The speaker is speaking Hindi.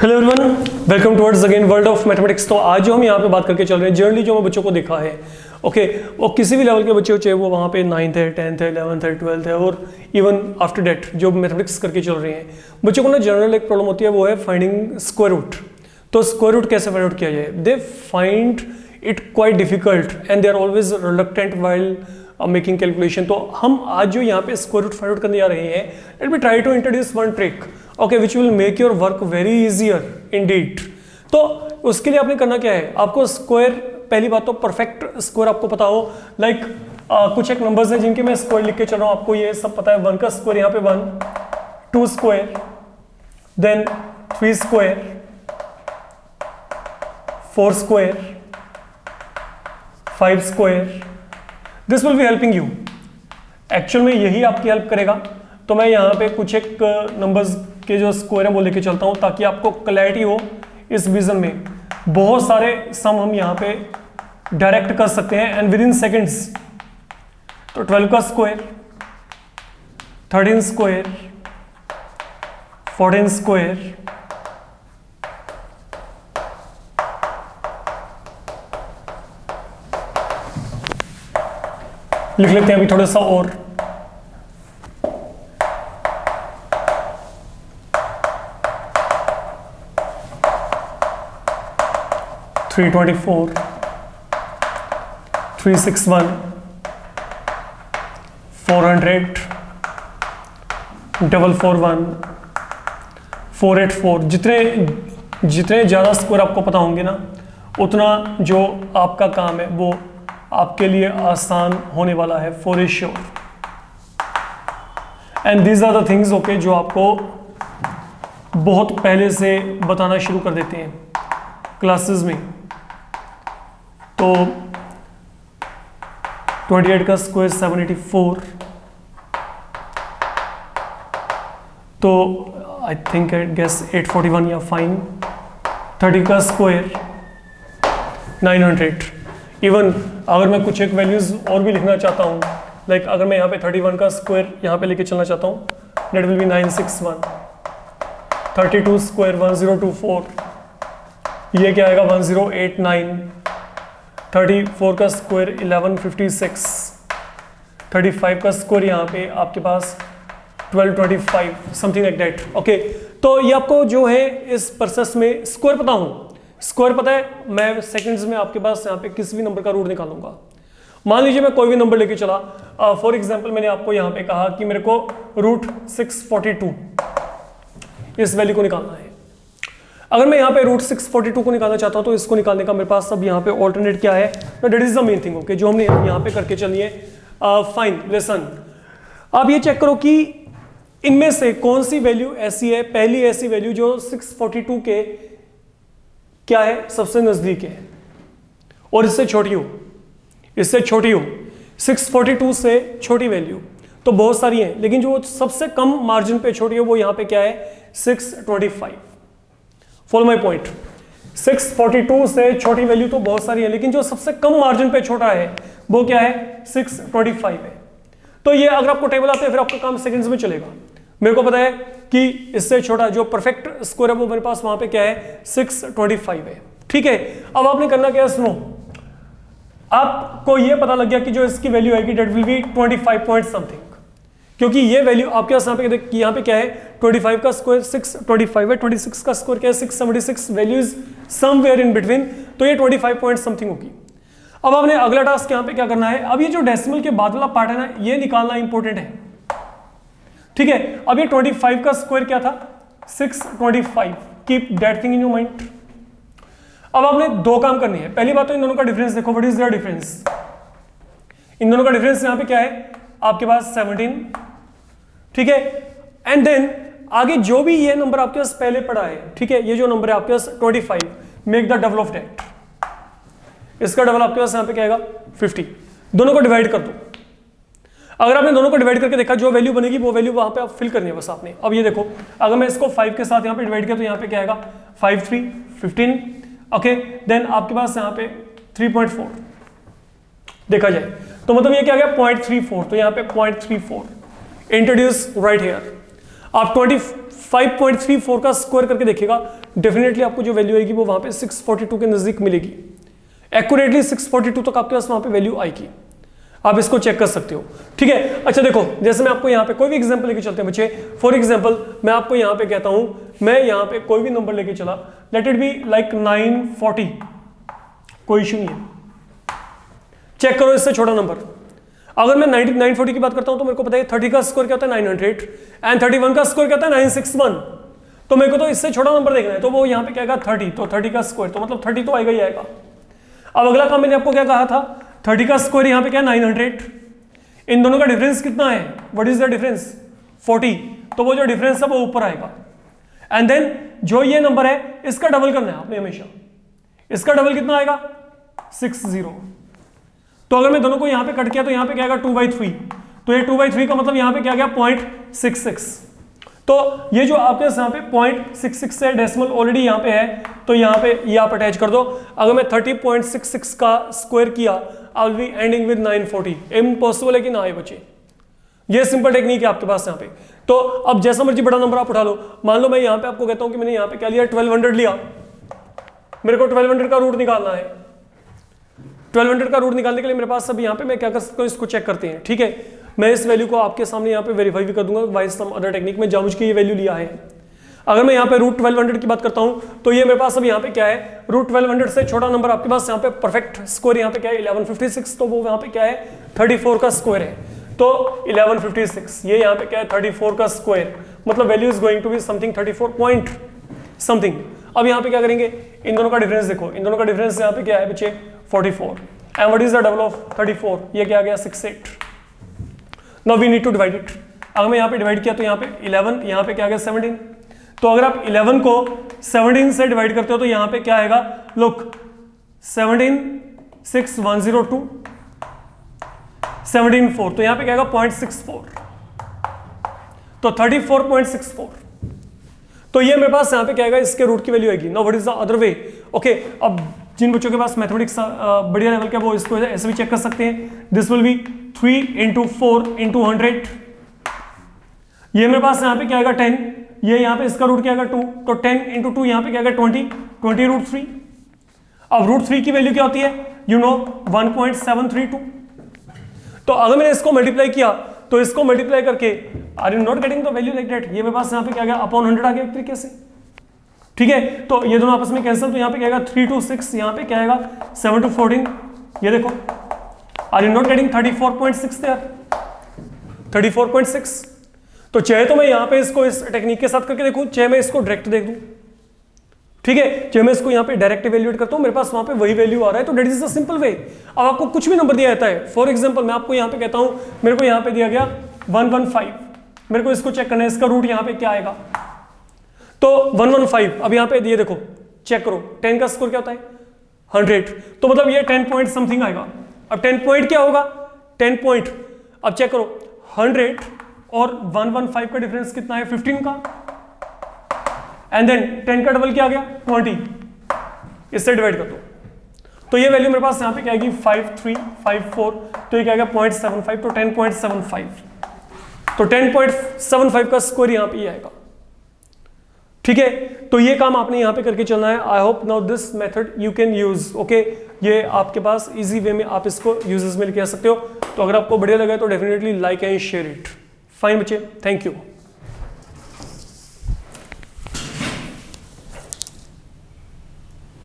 Hello everyone, welcome towards again world of mathematics. तो आज जो हम यहाँ पे बात करके चल रहे हैं, जनरली जो मैं बच्चों को देखा है, ओके, वो किसी भी लेवल के बच्चे हो, चाहे वो वहाँ पे 9th है, 10th है, 11th है, 12th है, और इवन आफ्टर डेट जो मैथमेटिक्स करके चल रहे हैं, बच्चों को ना जनरल एक प्रॉब्लम होती है, वो है फाइंडिंग स्क्वायर रूट। तो स्क्वायर रूट कैसे फाइंड आउट किया जाए? They find it quite difficult and they are always reluctant while making calculation. तो हम आज जो यहाँ पे स्क्वायर रूट फाइंड आउट करने जा रहे हैं, let me try to introduce one trick, okay, which will make your work very easier indeed. तो उसके लिए आपने करना क्या है, आपको स्क्वायर, पहली बात तो परफेक्ट स्क्वायर आपको पता हो, लाइक कुछ एक नंबर्स हैं जिनके मैं स्क्वायर लिख के चल रहा हूँ, आपको ये सब पता है। 1 का स्क्वायर यहाँ पे 1, 2 square, then 3 square, 4 square, 5 square. This will be helping you, actual में यही आपकी हेल्प करेगा। तो मैं यहाँ पे कुछ एक नंबर्स के जो स्क्वायर है वो लेके चलता हूँ, ताकि आपको क्लैरिटी हो इस विजन में। बहुत सारे सम हम यहाँ पे डायरेक्ट कर सकते हैं एंड विद इन सेकेंड्स। तो 12 का स्क्वायर, 13 स्क्वायर, 14 स्क्वायर, लिख लेते हैं अभी थोड़ा सा और। थ्री 24, 361, 400, 441, 484। जितने ज़्यादा स्कोर आपको पता होंगे ना, उतना जो आपका काम है वो आपके लिए आसान होने वाला है, for sure. And these are the things, okay, जो आपको बहुत पहले से बताना शुरू कर देते हैं क्लासेस में। तो 28 का स्क्वायर 784, तो आई थिंक आई गेस 841 या फाइन। 30 का स्क्वायर 900। इवन अगर मैं कुछ एक वैल्यूज और भी लिखना चाहता हूँ, लाइक अगर मैं यहाँ पे 31 का स्क्वायर यहाँ पे लेके चलना चाहता हूँ, डेट विल बी 961। 32 स्क्वायर 1024, ये क्या आएगा 1089। 34 का स्क्वायर 1156। 35 का स्क्वायर यहाँ पे आपके पास 1225, समथिंग लाइक दैट, ओके। तो ये आपको जो है इस प्रोसेस में स्क्वायर पता हूँ, स्क्वायर पता है, मैं सेकंड्स में आपके पास यहाँ पे किसी भी नंबर का रूट निकालूंगा। मान लीजिए मैं कोई भी नंबर लेके चला, फॉर एग्जांपल मैंने आपको यहाँ पे कहा कि मेरे को रूट 642 इस वैल्यू को निकालना है। अगर मैं यहाँ पे रूट 642 को निकालना चाहता हूँ, तो इसको निकालने का मेरे पास अब यहाँ पे ऑल्टरनेट क्या है, that is the main thing, okay, जो हमने यहाँ पे करके चलिए। फाइन, लिसन, आप ये चेक करो कि इनमें से कौन सी वैल्यू ऐसी है, पहली ऐसी वैल्यू जो 642 के क्या है, सबसे नजदीक है और इससे छोटी हो, इससे छोटी हो। 642 से छोटी वैल्यू तो बहुत सारी हैं, लेकिन जो सबसे कम मार्जिन पे छोटी हो वो यहाँ पे क्या है, 625। फॉलो माय पॉइंट, 642 से छोटी वैल्यू तो बहुत सारी है, लेकिन जो सबसे कम मार्जिन पे छोटा है वो क्या है, 625 है। तो ये अगर आपको टेबल आते हैं, फिर आपका काम सेकंड्स में चलेगा। मेरे को पता है कि इससे छोटा जो परफेक्ट स्कोर है वो मेरे पास वहां पे क्या है, 625 है, ठीक है। अब आपने करना क्या है, सुनो, आपको ये पता लग गया कि जो इसकी वैल्यू आएगी that will be 25 point something, क्योंकि ये वैल्यू आपके पास यहाँ पे क्या है, 25 का स्क्वायर 625 है, 26 का स्क्वायर क्या है, 676, value is somewhere in between, तो ये 25 पॉइंट समथिंग होगी। अब आपने अगला टास्क यहाँ पे क्या करना है, अब ये जो डेसिमल के बाद वाला पार्ट है ना, ये निकालना इंपॉर्टेंट है, ठीक है। अब ये 25 का स्क्वायर क्या था, 625, keep that thing in your mind. अब आपने दो काम करने हैं। पहली बात तो इन दोनों का डिफरेंस देखो, व्हाट इज देयर डिफरेंस। इन दोनों का डिफरेंस यहाँ पे क्या है, आपके पास 17, ठीक है। एंड देन आगे जो भी ये नंबर आपके पास पहले पड़ा है, ठीक है, ये जो नंबर है आपके पास 25, make the double of that. इसका डबल आपके पास यहाँ पे क्या आएगा, 50। दोनों को डिवाइड कर दो। अगर आपने दोनों को डिवाइड करके देखा, जो वैल्यू बनेगी वो वैल्यू वहां पे आप फिल करनी है बस आपने। अब ये देखो, अगर मैं इसको 5 के साथ यहाँ पे डिवाइड किया तो यहाँ पे क्या आएगा, 5 3 15, ओके। देन आपके पास यहाँ पे 3.4 देखा जाए तो मतलब ये क्या गया 0.34, तो यहाँ पे 0.34 इंट्रोड्यूस राइट हेयर। आप 25 5.34 का स्क्वायर करके देखिएगा, डेफिनेटली आपको जो वैल्यू आएगी वो वहां पे 642 के नजदीक मिलेगी। एक्यूरेटली 642 तक आपके पास वहां पे वैल्यू आएगी, आप इसको चेक कर सकते हो। ठीक है, अच्छा देखो, जैसे मैं आपको यहाँ पे कोई भी एग्जांपल लेके चलते हैं बच्चे। फॉर एग्जांपल मैं आपको यहाँ पे कहता हूं, मैं यहाँ पे कोई भी नंबर लेके चला, लेट इट बी लाइक 940, कोई इशू नहीं है, चेक करो इससे छोटा नंबर। अगर मैं 940 की बात करता हूं तो मेरे को पता है 30 का स्कोर क्या होता है 900 एंड 31 का स्कोर क्या होता है 961। तो मेरे को तो इससे छोटा नंबर देखना है, तो वो यहाँ पे क्या आएगा 30, तो 30 का स्क्वायर, तो मतलब 30 तो आएगा ही आएगा। अब अगला काम मैंने आपको क्या कहा था, 30 का स्क्वायर यहाँ पे क्या है 900, इन दोनों का डिफरेंस कितना है, व्हाट इज द डिफरेंस 40, तो वो जो डिफरेंस है वो ऊपर आएगा। एंड देन जो ये नंबर है इसका डबल करना है आपने हमेशा, इसका डबल कितना आएगा 60। तो अगर मैं दोनों को यहाँ पे कट किया तो यहाँ पे क्या आएगा 2/3, तो ये 2/3 का मतलब यहाँ पे क्या गया 0.66। तो ये जो आपके यहाँ पे 0.66 है, डेसिमल ऑलरेडी यहाँ पे है, तो यहाँ पे ये आप अटैच कर दो। अगर मैं 30.66 का स्क्वायर किया, I will be ending with 940। Impossible है कि ना आए बच्चे, ये सिंपल टेक्निक है आपके पास यहाँ पे। तो अब जैसा मर्जी बड़ा नंबर आप उठा लो, मान लो मैं यहाँ पे आपको कहता हूँ कि मैंने यहाँ पे क्या लिया 1200 लिया, मेरे को 1200 का रूट निकालना है। 1200 का रूट निकालने के लिए मेरे पास सब यहाँ पे मैं क्या कर सकता हूँ, इसको चेक करते हैं। ठीक है, मैं इस वैल्यू को आपके सामने यहाँ पे वेरीफाई भी कर दूंगा बाय सम अदर टेक्निक में, जानबूझ के ये वैल्यू लिया है। अगर मैं यहाँ पे रूट 1200 की बात करता हूँ तो ये मेरे पास अब यहाँ पे क्या है, रूट 1200 से छोटा नंबर आपके पास यहाँ पे परफेक्ट स्क्वायर यहाँ पे क्या है 1156, तो वो यहाँ पे क्या है 34 का स्क्वायर है, तो 1156 ये यहाँ पे क्या है 34 का स्क्वायर, मतलब value is going to be something 34 point something. अब यहाँ पे क्या करेंगे, इन दोनों का डिफरेंस देखो, इन दोनों का डिफरेंस यहाँ पे क्या है बच्चे 44, and what is the double of 34, ये क्या आ गया 68। Now we need to divide it. अगर मैं यहाँ पे डिवाइड किया तो यहाँ पे 11, यहाँ पे क्या आ गया 17, तो अगर आप 11 को 17 से डिवाइड करते हो तो यहाँ पे क्या आएगा, लुक 17 6 102 17 4, तो यहाँ पे क्या आएगा 0.64, तो 34.64। तो ये मेरे पास यहाँ पे क्या आएगा, इसके रूट की वैल्यू आएगी। Now what is the other way. Okay, अब जिन बच्चों के पास मैथमेटिक्स बढ़िया लेवल का वो इसको ऐसे भी चेक कर सकते हैं। दिस विल बी 3 × 4 × 100, ये मेरे पास यहाँ पे क्या आएगा 10, ये यहाँ पे इसका रूट क्या आएगा 2, तो 10 × 2 यहाँ पे क्या आएगा 20 रूट 3। अब रूट 3 की वैल्यू क्या होती है, यू नो 1.732। तो अगर मैंने इसको मल्टीप्लाई किया तो इसको मल्टीप्लाई करके, are you not getting the value like that, ये मेरे पास यहाँ पे क्या गया अपॉन 100 आ गया एक तरीके से। ठीक है, तो ये दोनों आपस में कैंसिल, तो यहाँ पे क्या आएगा 3 to 6, यहाँ पे क्या आएगा 7 to 14, ये देखो, are you not getting 34.6 there, 34.6। तो चाहे तो मैं यहाँ पे इसको इस टेक्निक के साथ करके देखूं, चाहे मैं इसको डायरेक्ट देख दूं। ठीक है, चाहे मैं इसको यहाँ पे डायरेक्ट इवैल्यूएट करता हूँ, मेरे पास वहां पे वही वैल्यू आ रहा है, तो that is the simple way. अब आपको कुछ भी नंबर दिया जाता है, फॉर एग्जांपल मैं आपको यहाँ पे कहता हूँ, मेरे को यहाँ पे दिया गया 115, मेरे को इसको चेक करना है, इसका रूट यहाँ पे क्या आएगा, तो 115। अब यहाँ पे दिए देखो, चेक करो 10 का स्कोर क्या होता है 100, तो मतलब ये 10 पॉइंट समथिंग आएगा। अब 10 पॉइंट क्या होगा, 10 पॉइंट, अब चेक करो 100 और 115 का डिफरेंस कितना है 15 का, एंड देन 10 का डबल क्या आ गया 20, इससे डिवाइड कर दो, तो ये वैल्यू मेरे पास यहाँ पे क्या आएगी 5354, तो ये क्या आएगा 0.75, तो 10.75, तो 10.75 का स्कोर यहाँ पे आएगा। ठीक है, तो ये काम आपने यहाँ पे करके चलना है। I hope now this method you can use. Okay, ये आपके पास इजी वे में आप इसको यूजेस में लेके आ सकते हो। तो अगर आपको बढ़िया लगा तो definitely like and share it. Fine बच्चे, थैंक यू।